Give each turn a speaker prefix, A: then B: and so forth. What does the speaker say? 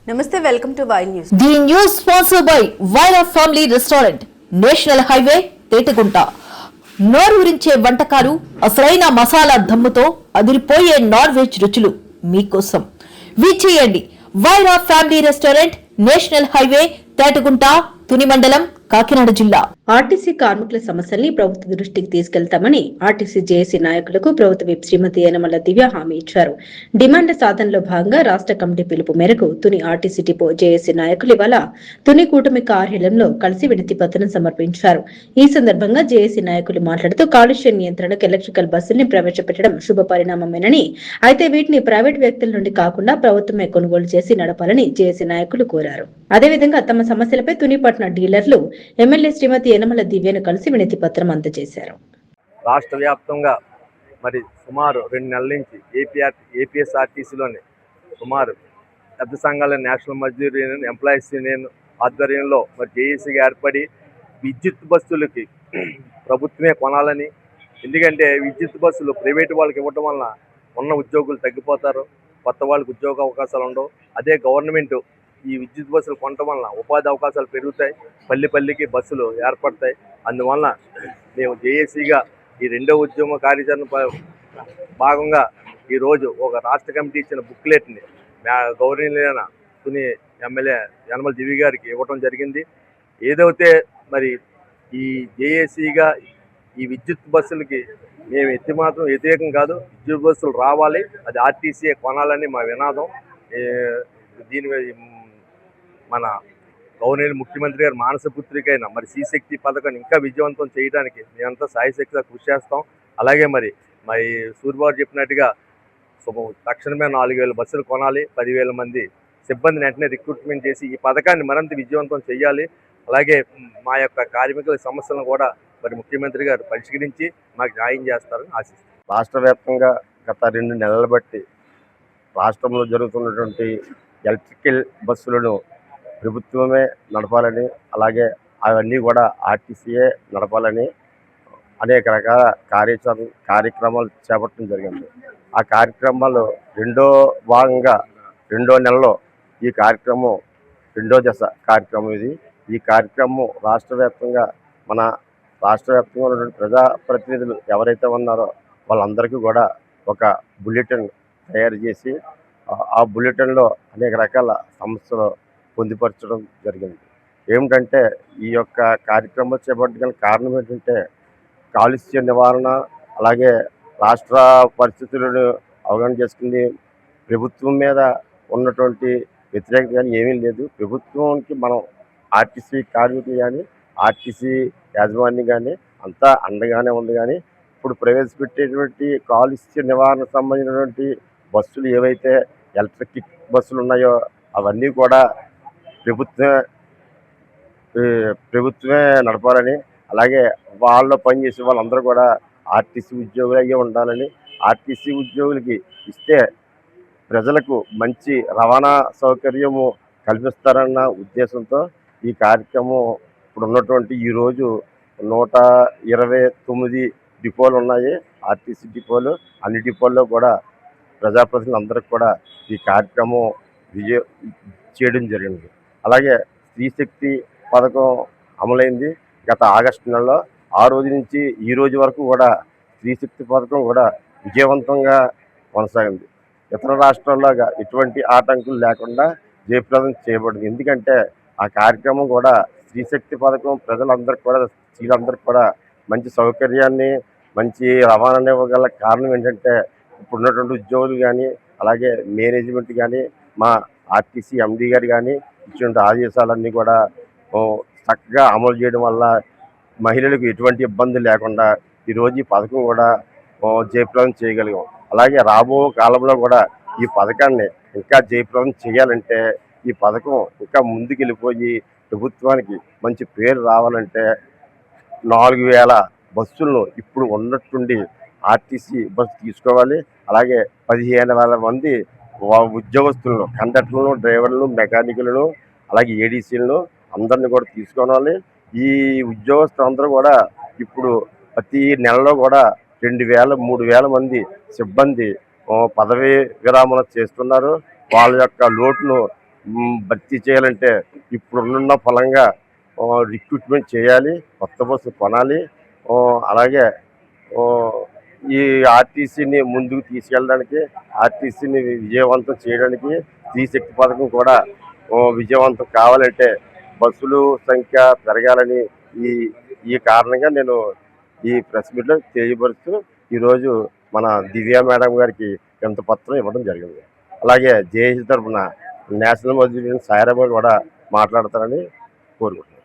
A: నమస్తే, welcome to Y News.
B: The news sponsored by Wyra family restaurant, national highway, Tetagunta. నోరూరించే వంటకాలు, అసలైన మసాలా దమ్ముతో అదిరిపోయే నాన్ వెజ్ రుచులు మీకోసం. విచ్చేయండి Wyra family restaurant, national highway, Tetagunta, Tuni మండలం, కాకినాడ జిల్లా.
C: ఆర్టీసీ కార్మికుల సమస్యల్ని ప్రభుత్వ దృష్టికి తీసుకెళ్తామని ఆర్టీసీ జేఏసీ నాయకులకు ప్రభుత్వ విప్ శ్రీమతి యనమల దివ్య హామీ ఇచ్చారు. డిమాండ్ల సాధనలో భాగంగా రాష్ట్ర కమిటీ పిలుపు మేరకు తుని ఆర్టీసీ డిపో జేఏసీ నాయకులు ఇవాళ తుని కూటమి కార్యాలయంలో కలిసి వినతి పత్రం సమర్పించారు. ఈ సందర్భంగా జేఏసీ నాయకులు మాట్లాడుతూ కాలుష్య నియంత్రణకు ఎలక్ట్రికల్ బస్సుల్ని ప్రవేశపెట్టడం శుభ పరిణామమేనని, అయితే వీటిని ప్రైవేట్ వ్యక్తుల నుండి కాకుండా ప్రభుత్వమే కొనుగోలు చేసి నడపాలని జేఏసీ నాయకులు కోరారు. అదేవిధంగా తమ సమస్యలపై తుని పట్టణ డీలర్లు ఎమ్మెల్యే శ్రీమతి యనమల దివ్యను కలిసి వినతి పత్రం అందజేశారు.
D: రాష్ట్ర వ్యాప్తంగా మరి సుమారు 2 నెలల నుంచి ఏపీఎస్ఆర్టీసీలోని సుమారు పెద్ద సంఘాల national Mazdoor union, employees union ఆధ్వర్యంలో మరి జేఏసీగా ఏర్పడి విద్యుత్ బస్సులకి ప్రభుత్వమే కొనాలని, ఎందుకంటే విద్యుత్ బస్సులు ప్రైవేటు వాళ్ళకి ఇవ్వటం వలన ఉన్న ఉద్యోగులు తగ్గిపోతారు, కొత్త వాళ్ళకి ఉద్యోగ అవకాశాలు ఉండవు. అదే గవర్నమెంట్ ఈ విద్యుత్ బస్సులు కొనటం వలన ఉపాధి అవకాశాలు పెరుగుతాయి, పల్లికి బస్సులు ఏర్పడతాయి. అందువలన మేము జేఏసీగా ఈ రెండో ఉద్యమ కార్యాచరణ భాగంగా ఈరోజు ఒక రాష్ట్ర కమిటీ ఇచ్చిన బుక్లెట్ని గౌరవనీయులైన తుని ఎమ్మెల్యే యనమల దివ్య గారికి ఇవ్వటం జరిగింది. ఏదైతే మరి ఈ జేఏసీగా ఈ విద్యుత్ బస్సులకి మేము మాత్రం వ్యతిరేకం కాదు, విద్యుత్ బస్సులు రావాలి, అది ఆర్టీసీ కొనాలని మా వినాదం. దీని మన గవర్నర్ ముఖ్యమంత్రి గారు మానసపుత్రికైన మరి శ్రీశక్తి పథకాన్ని ఇంకా విజయవంతం చేయడానికి మేమంతా సాయశక్తిగా కృషి చేస్తాం. అలాగే మరి సూర్యబాబు చెప్పినట్టుగా తక్షణమే 4000 బస్సులు కొనాలి, 10,000 మంది సిబ్బందిని వెంటనే రిక్రూట్మెంట్ చేసి ఈ పథకాన్ని మరింత విజయవంతం చేయాలి. అలాగే మా యొక్క కార్మికుల సమస్యలను కూడా మరి ముఖ్యమంత్రి గారు పరిష్కరించి మాకు న్యాయం చేస్తారని ఆశిస్తాం.
E: రాష్ట్ర వ్యాప్తంగా గత 2 నెలల బట్టి రాష్ట్రంలో జరుగుతున్నటువంటి ఎలక్ట్రికల్ బస్సులను ప్రభుత్వమే నడపాలని, అలాగే అవన్నీ కూడా ఆర్టీసీయే నడపాలని అనేక రకాల కార్యక్రమాలు చేపట్టడం జరిగింది. ఆ కార్యక్రమాలు రెండో భాగంగా 2వ నెలలో ఈ కార్యక్రమం 2వ దశ కార్యక్రమం ఇది. ఈ కార్యక్రమం రాష్ట్ర వ్యాప్తంగా ఉన్నటువంటి ప్రజాప్రతినిధులు ఎవరైతే ఉన్నారో వాళ్ళందరికీ కూడా ఒక బులెటిన్ తయారు చేసి ఆ బులెటిన్లో అనేక రకాల సమస్యలు పొందుపరచడం జరిగింది. ఏమిటంటే ఈ యొక్క కార్యక్రమం చేపట్టగల కారణం ఏంటంటే కాలుష్య నివారణ, అలాగే రాష్ట్ర పరిస్థితులను అవగాహన చేసుకుని ప్రభుత్వం మీద ఉన్నటువంటి వ్యతిరేకత కానీ ఏమీ లేదు. ప్రభుత్వానికి మనం ఆర్టీసీ కార్మికులు కానీ ఆర్టీసీ యాజమాన్యం కానీ అంతా అండగానే ఉంది. కానీ ఇప్పుడు ప్రవేశపెట్టేటువంటి కాలుష్య నివారణ సంబంధించినటువంటి బస్సులు ఏవైతే ఎలక్ట్రిక్ బస్సులు ఉన్నాయో అవన్నీ కూడా ప్రభుత్వమే నడపాలని, అలాగే వాళ్ళలో పనిచేసే వాళ్ళందరూ కూడా ఆర్టీసీ ఉద్యోగులు అయ్యే ఉండాలని, ఆర్టీసీ ఉద్యోగులకి ఇస్తే ప్రజలకు మంచి రవాణా సౌకర్యము కల్పిస్తారన్న ఉద్దేశంతో ఈ కార్యక్రమం ఇప్పుడు ఉన్నటువంటి ఈరోజు 129 డిపోలు ఉన్నాయి, ఆర్టీసీ డిపోలు. అన్ని డిపోల్లో కూడా ప్రజాప్రతినిధులు అందరికి కూడా ఈ కార్యక్రమం చేయడం జరిగింది. అలాగే శ్రీశక్తి పథకం అమలైంది గత ఆగస్టు నెలలో. ఆ రోజు నుంచి ఈ రోజు వరకు కూడా శ్రీశక్తి పథకం కూడా విజయవంతంగా కొనసాగింది. ఇతర రాష్ట్రాల్లాగా ఎటువంటి ఆటంకులు లేకుండా జయప్రదం చేయబడింది. ఎందుకంటే ఆ కార్యక్రమం కూడా శ్రీశక్తి పథకం స్త్రీలందరికీ కూడా మంచి సౌకర్యాన్ని, మంచి రవాణాన్ని ఇవ్వగల కారణం ఏంటంటే ఇప్పుడున్నటువంటి ఉద్యోగులు కానీ, అలాగే మేనేజ్మెంట్ కానీ, మా ఆర్టీసీ ఎండీ గారు కానీ ఇచ్చిన ఆదేశాలన్నీ కూడా చక్కగా అమలు చేయడం వల్ల మహిళలకు ఎటువంటి ఇబ్బంది లేకుండా ఈరోజు ఈ పథకం కూడా జయప్రదం చేయగలిగాం. అలాగే రాబో కాలంలో కూడా ఈ పథకాన్ని ఇంకా జయప్రదం చేయాలంటే, ఈ పథకం ఇంకా ముందుకు వెళ్ళిపోయి ప్రభుత్వానికి మంచి పేరు రావాలంటే 4000 బస్సులను ఇప్పుడు ఉన్నట్టుండి ఆర్టీసీ బస్సు తీసుకోవాలి. అలాగే 15,000 మంది ఉద్యోగస్తులను, కండక్టర్లను, డ్రైవర్లను, మెకానికులను, అలాగే ఏడీసీలను అందరినీ కూడా తీసుకోవాలి. ఈ ఉద్యోగస్తులందరూ కూడా ఇప్పుడు ప్రతి నెలలో కూడా 2,000-3,000 మంది సిబ్బంది పదవీ విరామణ చేస్తున్నారు. వాళ్ళ యొక్క లోటును భర్తీ చేయాలంటే ఇప్పుడున్న ఫలంగా రిక్రూట్మెంట్ చేయాలి, కొత్త బస్సు కొనాలి. అలాగే ఈ ఆర్టీసీని ముందుకు తీసుకెళ్ళడానికి, ఆర్టీసీని విజయవంతం చేయడానికి స్త్రీశక్తి పథకం కూడా విజయవంతం కావాలంటే బస్సులు సంఖ్య పెరగాలని ఈ ఈ కారణంగా నేను ఈ ప్రెస్ మీట్లో తెలియపరుస్తూ ఈరోజు మన దివ్య మేడం గారికి వినతిపత్రం ఇవ్వడం జరిగింది. అలాగే జేఏసీ తరఫున నేషనల్ మజ్దూర్ యూనియన్ సాయిరాబాద్ కూడా మాట్లాడతారని కోరుకుంటున్నాను.